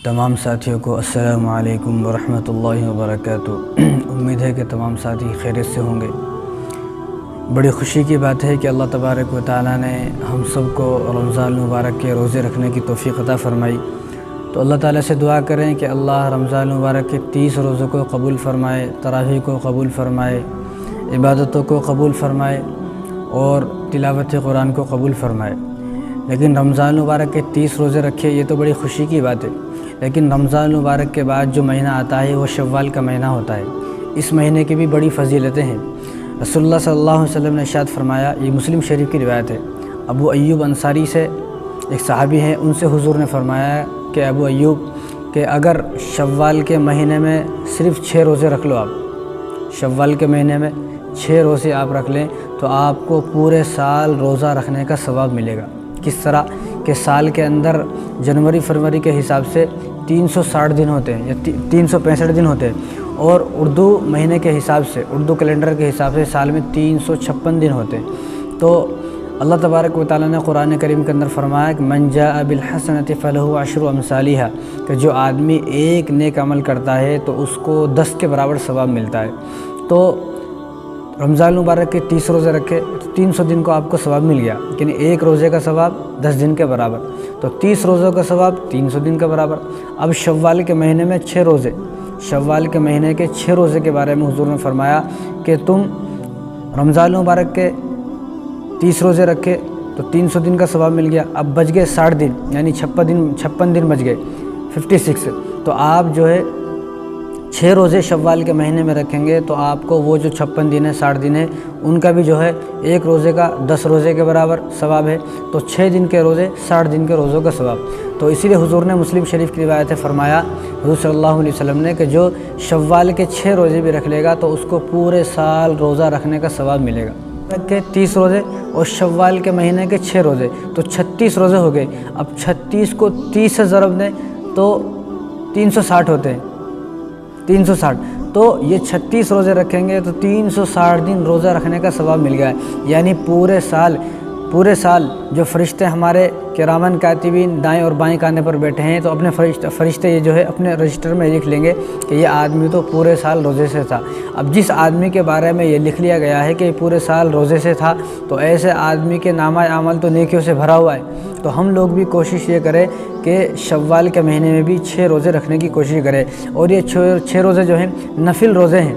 تمام ساتھیوں کو السلام علیکم ورحمۃ اللہ وبرکاتہ۔ امید ہے کہ تمام ساتھی خیریت سے ہوں گے۔ بڑی خوشی کی بات ہے کہ اللہ تبارک و تعالیٰ نے ہم سب کو رمضان المبارک کے روزے رکھنے کی توفیق عطا فرمائی۔ تو اللہ تعالیٰ سے دعا کریں کہ اللہ رمضان المبارک کے 30 روزوں کو قبول فرمائے، تراویح کو قبول فرمائے، عبادتوں کو قبول فرمائے اور تلاوت قرآن کو قبول فرمائے۔ لیکن رمضان المبارک کے 30 روزے رکھے، یہ تو بڑی خوشی کی بات ہے، لیکن رمضان المبارک کے بعد جو مہینہ آتا ہے وہ شوال کا مہینہ ہوتا ہے۔ اس مہینے کی بھی بڑی فضیلتیں ہیں۔ رسول اللہ صلی اللہ علیہ وسلم نے ارشاد فرمایا، یہ مسلم شریف کی روایت ہے، ابو ایوب انصاری سے ایک صحابی ہیں، ان سے حضور نے فرمایا کہ ابو ایوب کہ اگر شوال کے مہینے میں صرف 6 روزے رکھ لو، آپ شوال کے مہینے میں 6 روزے آپ رکھ لیں تو آپ کو پورے سال روزہ رکھنے کا ثواب ملے گا۔ کس طرح کہ سال کے اندر جنوری فروری کے حساب سے 360 دن ہوتے ہیں یا 365 دن ہوتے ہیں، اور اردو مہینے کے حساب سے، اردو کیلنڈر کے حساب سے سال میں 356 دن ہوتے ہیں۔ تو اللہ تبارک و تعالیٰ نے قرآن کریم کے اندر فرمایا کہ من جاء بالحسنۃ فلہ عشر امثالھا، کہ جو آدمی ایک نیک عمل کرتا ہے تو اس کو 10 کے برابر ثواب ملتا ہے۔ تو رمضان المبارک کے 30 روزے رکھے تو 300 دن کو آپ کو ثواب مل گیا، یعنی ایک روزے کا ثواب 10 دن کے برابر، تو 30 روزوں کا ثواب 300 دن کے برابر۔ اب شوال کے مہینے میں 6 روزے، شوال کے مہینے کے 6 روزے کے بارے میں حضور نے فرمایا کہ تم رمضان المبارک کے 30 روزے رکھے تو 300 دن کا ثواب مل گیا، اب بچ گئے 60 دن، یعنی 56 دن بچ گئے، 56۔ تو آپ جو ہے 6 روزے شوال کے مہینے میں رکھیں گے تو آپ کو وہ جو 56 دن ہے، 60 دن ہے، ان کا بھی جو ہے ایک روزے کا 10 روزے کے برابر ثواب ہے، تو 6 دن کے روزے 60 دن کے روزوں کا ثواب۔ تو اسی لیے حضور نے مسلم شریف کی روایت ہے فرمایا، حضور صلی اللہ علیہ وسلم نے کہ جو شوال کے 6 روزے بھی رکھ لے گا تو اس کو پورے سال روزہ رکھنے کا ثواب ملے گا۔ کے 30 روزے اور شوال کے مہینے کے 6 روزے تو 36 روزے ہو گئے۔ اب 36 کو 30 سے ضرب دیں تو 360 ہوتے ہیں، 360۔ تو یہ 36 روزے رکھیں گے تو 360 دن روزہ رکھنے کا ثواب مل گیا ہے، یعنی پورے سال جو فرشتے ہمارے کرامن کاتبین دائیں اور بائیں کانے پر بیٹھے ہیں تو اپنے فرشتے یہ جو ہے اپنے رجسٹر میں لکھ لیں گے کہ یہ آدمی تو پورے سال روزے سے تھا۔ اب جس آدمی کے بارے میں یہ لکھ لیا گیا ہے کہ یہ پورے سال روزے سے تھا تو ایسے آدمی کے نامہ اعمال تو نیکیوں سے بھرا ہوا ہے۔ تو ہم لوگ بھی کوشش یہ کریں کہ شوال کے مہینے میں بھی 6 روزے رکھنے کی کوشش کریں، اور یہ 6 روزے جو ہیں نفل روزے ہیں،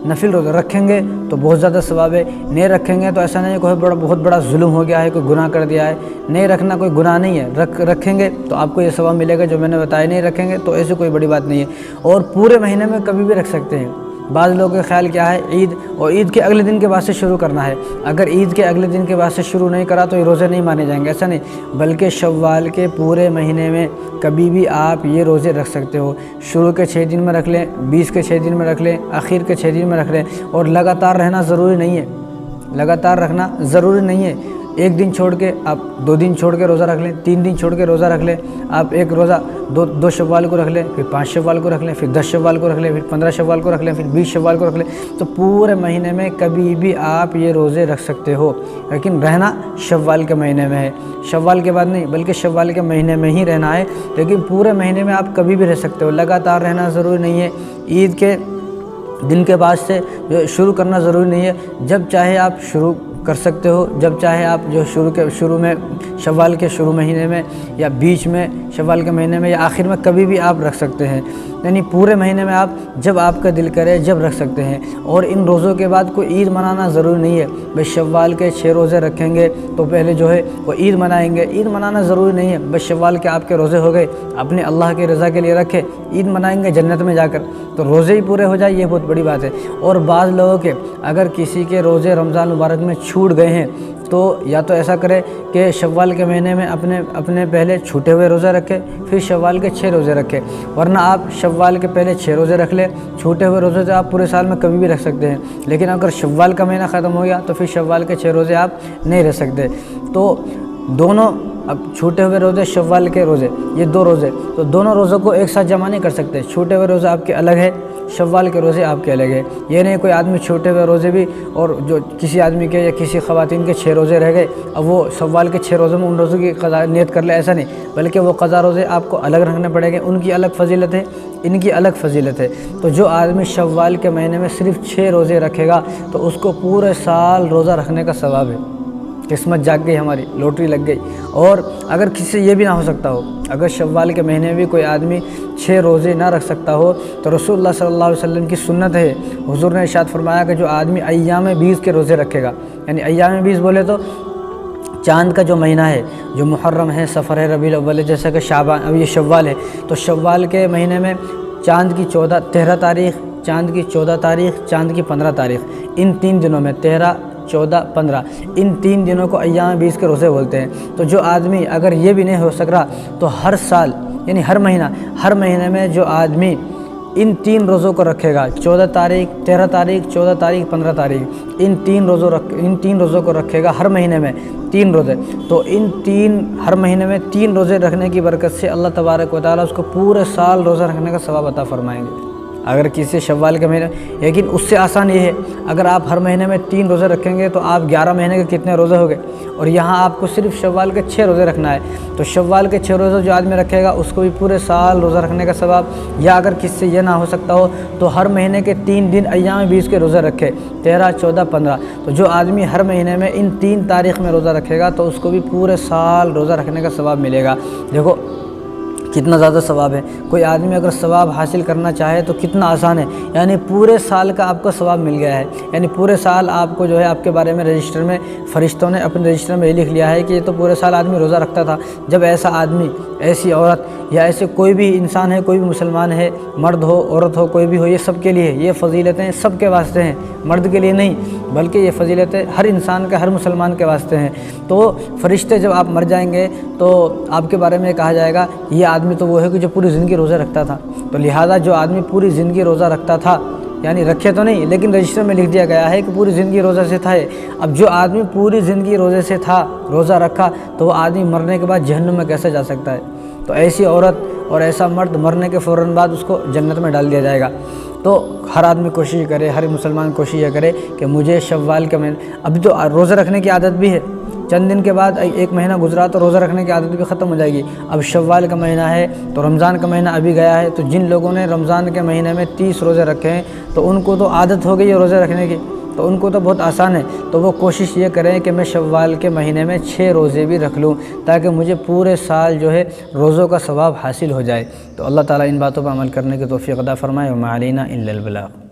نفل روزے رکھیں گے تو بہت زیادہ ثواب ہے، نہیں رکھیں گے تو ایسا نہیں ہے کوئی بہت بڑا ظلم ہو گیا ہے، کوئی گناہ کر دیا ہے۔ نہیں رکھنا کوئی گناہ نہیں ہے، رکھیں گے تو آپ کو یہ ثواب ملے گا جو میں نے بتایا، نہیں رکھیں گے تو ایسے کوئی بڑی بات نہیں ہے۔ اور پورے مہینے میں کبھی بھی رکھ سکتے ہیں۔ بعض لوگوں کا خیال کیا ہے عید اور عید کے اگلے دن کے بعد سے شروع کرنا ہے، اگر عید کے اگلے دن کے بعد سے شروع نہیں کرا تو یہ روزے نہیں مانے جائیں گے، ایسا نہیں، بلکہ شوال کے پورے مہینے میں کبھی بھی آپ یہ روزے رکھ سکتے ہو۔ شروع کے 6 دن میں رکھ لیں، 20 کے 6 دن میں رکھ لیں، آخر کے 6 دن میں رکھ لیں، اور لگاتار رہنا ضروری نہیں ہے، لگاتار رکھنا ضروری نہیں ہے۔ ایک دن چھوڑ کے آپ 2 دن چھوڑ کے روزہ رکھ لیں، 3 دن چھوڑ کے روزہ رکھ لیں، آپ ایک روزہ 2 شوال کو رکھ لیں، پھر 5 شوال کو رکھ لیں، پھر 10 شوال کو رکھ لیں، پھر 15 شوال کو رکھ لیں، پھر 20 شوال کو رکھ لیں، تو پورے مہینے میں کبھی بھی آپ یہ روزے رکھ سکتے ہو، لیکن رہنا شوال کے مہینے میں ہے، شوال کے بعد نہیں، بلکہ شوال کے مہینے میں ہی رہنا ہے، لیکن پورے مہینے میں آپ کبھی بھی رہ سکتے ہو، لگاتار رہنا ضروری نہیں ہے۔ عید کے دن کے بعد سے جو شروع کرنا ضروری نہیں ہے، جب چاہے آپ شروع کر سکتے ہو، جب چاہے آپ جو شروع میں شوال کے شروع مہینے میں یا بیچ میں شوال کے مہینے میں یا آخر میں کبھی بھی آپ رکھ سکتے ہیں، یعنی پورے مہینے میں آپ جب آپ کا دل کرے جب رکھ سکتے ہیں۔ اور ان روزوں کے بعد کوئی عید منانا ضروری نہیں ہے، بس شوال کے 6 روزے رکھیں گے تو پہلے جو ہے وہ عید منائیں گے، عید منانا ضروری نہیں ہے، بس شوال کے آپ کے روزے ہو گئے، اپنے اللہ کی رضا کے لیے رکھے، عید منائیں گے جنت میں جا کر، تو روزے ہی پورے ہو جائے، یہ بہت بڑی بات ہے۔ اور بعض لوگوں کے اگر کسی کے روزے رمضان مبارک میں چھوٹ گئے ہیں تو یا تو ایسا کرے کہ شوال کے مہینے میں اپنے پہلے چھوٹے ہوئے روزے رکھے، پھر شوال کے 6 روزے رکھے، ورنہ آپ شوال کے پہلے 6 روزے رکھ لیں، چھوٹے ہوئے روزے تو آپ پورے سال میں کبھی بھی رکھ سکتے ہیں، لیکن اگر شوال کا مہینہ ختم ہو گیا تو پھر شوال کے 6 روزے آپ نہیں رکھ سکتے۔ تو دونوں اب چھوٹے ہوئے روزے شوال کے روزے، یہ 2 روزے، تو دونوں روزوں کو ایک ساتھ جمع نہیں کر سکتے۔ چھوٹے ہوئے روزے آپ کے الگ ہے، شوال کے روزے آپ کے الگ ہے۔ یہ نہیں کوئی آدمی چھوٹے ہوئے روزے بھی، اور جو کسی آدمی کے یا کسی خواتین کے 6 روزے رہ گئے، اب وہ شوال کے 6 روزوں میں ان روزوں کی قضا نیت کر لے، ایسا نہیں، بلکہ وہ قضا روزے آپ کو الگ رکھنے پڑیں گے، ان کی الگ فضیلت ہے، ان کی الگ فضیلت ہے۔ تو جو آدمی شوال کے مہینے میں صرف 6 روزے رکھے گا تو اس کو پورے سال روزہ رکھنے کا ثواب ہے۔ قسمت جاگ گئی ہماری، لوٹری لگ گئی۔ اور اگر کسی سے یہ بھی نہ ہو سکتا ہو، اگر شوال کے مہینے میں بھی کوئی آدمی 6 روزے نہ رکھ سکتا ہو، تو رسول اللہ صلی اللہ علیہ وسلم کی سنت ہے، حضور نے ارشاد فرمایا کہ جو آدمی ایام 20 کے روزے رکھے گا، یعنی ایام 20 بولے تو چاند کا جو مہینہ ہے، جو محرم ہے، صفر ہے، ربیع الاول ہے، جیسا کہ شعبان، اب یہ شوال ہے، تو شوال کے مہینے میں چاند کی 13 تاریخ، چاند کی 14 تاریخ، چاند کی 15 تاریخ، ان 3 دنوں میں 13، 14، 15 ان 3 دنوں کو ایام 20 کے روزے بولتے ہیں۔ تو جو آدمی اگر یہ بھی نہیں ہو سک رہا تو ہر سال، یعنی ہر مہینے میں جو آدمی ان 3 روزوں کو رکھے گا، 14 تاریخ، 13 تاریخ، 14 تاریخ، 15 تاریخ، ان 3 روزوں کو رکھے گا ہر مہینے میں 3 روزے، تو ہر مہینے میں 3 روزے رکھنے کی برکت سے اللہ تبارک و تعالیٰ اس کو پورے سال روزہ رکھنے کا ثواب عطا فرمائیں گے۔ اگر کسی شوال کے مہینے، لیکن اس سے آسان یہ ہے، اگر آپ ہر مہینے میں 3 روزے رکھیں گے تو آپ 11 مہینے کے کتنے روزے ہو گئے، اور یہاں آپ کو صرف شوال کے 6 روزے رکھنا ہے، تو شوال کے 6 روزے جو آدمی رکھے گا اس کو بھی پورے سال روزہ رکھنے کا ثواب۔ یا اگر کسی سے یہ نہ ہو سکتا ہو تو ہر مہینے کے 3 دن ایام 20 کے روزے رکھے، 13، 14، 15، تو جو آدمی ہر مہینے میں ان 3 تاریخ میں روزہ رکھے گا تو اس کو بھی پورے سال روزہ رکھنے کا ثواب ملے گا۔ دیکھو کتنا زیادہ ثواب ہے۔ کوئی آدمی اگر ثواب حاصل کرنا چاہے تو کتنا آسان ہے، یعنی پورے سال کا آپ کو ثواب مل گیا ہے، یعنی پورے سال آپ کو جو ہے آپ کے بارے میں رجسٹر میں فرشتوں نے اپنے رجسٹر میں یہ لکھ لیا ہے کہ یہ تو پورے سال آدمی روزہ رکھتا تھا۔ جب ایسا آدمی، ایسی عورت یا ایسے کوئی بھی انسان ہے، کوئی بھی مسلمان ہے، مرد ہو، عورت ہو، کوئی بھی ہو، یہ سب کے لیے یہ فضیلتیں سب کے واسطے ہیں، مرد کے لیے نہیں، بلکہ یہ فضیلتیں ہر انسان کے، ہر مسلمان کے واسطے ہیں۔ تو فرشتے جب آپ مر جائیں گے تو آپ کے بارے میں کہا جائے گا یہ آدمی تو وہ ہے کہ جو پوری زندگی روزے رکھتا تھا۔ تو لہٰذا جو آدمی پوری زندگی روزہ رکھتا تھا، یعنی رکھے تو نہیں لیکن رجسٹر میں لکھ دیا گیا ہے کہ پوری زندگی روزہ سے تھا۔ اب جو آدمی پوری زندگی روزے سے تھا، روزہ رکھا، تو وہ آدمی مرنے کے بعد جہنم میں کیسے جا سکتا ہے؟ تو ایسی عورت اور ایسا مرد مرنے کے فوراً بعد اس کو جنت میں ڈال دیا جائے گا۔ تو ہر آدمی کوشش کرے، ہر مسلمان کوشش یہ کرے کہ مجھے شوال کے مہینے، ابھی تو روزہ رکھنے کی عادت بھی ہے، چند دن کے بعد 1 مہینہ گزرا تو روزہ رکھنے کی عادت بھی ختم ہو جائے گی۔ اب شوال کا مہینہ ہے تو رمضان کا مہینہ ابھی گیا ہے، تو جن لوگوں نے رمضان کے مہینے میں 30 روزے رکھے ہیں تو ان کو تو عادت ہو گئی ہے روزے رکھنے کی، تو ان کو تو بہت آسان ہے۔ تو وہ کوشش یہ کریں کہ میں شوال کے مہینے میں 6 روزے بھی رکھ لوں تاکہ مجھے پورے سال جو ہے روزوں کا ثواب حاصل ہو جائے۔ تو اللہ تعالیٰ ان باتوں پر عمل کرنے کی توفیق عطا فرمائے۔ وما علینا الا البلاغ۔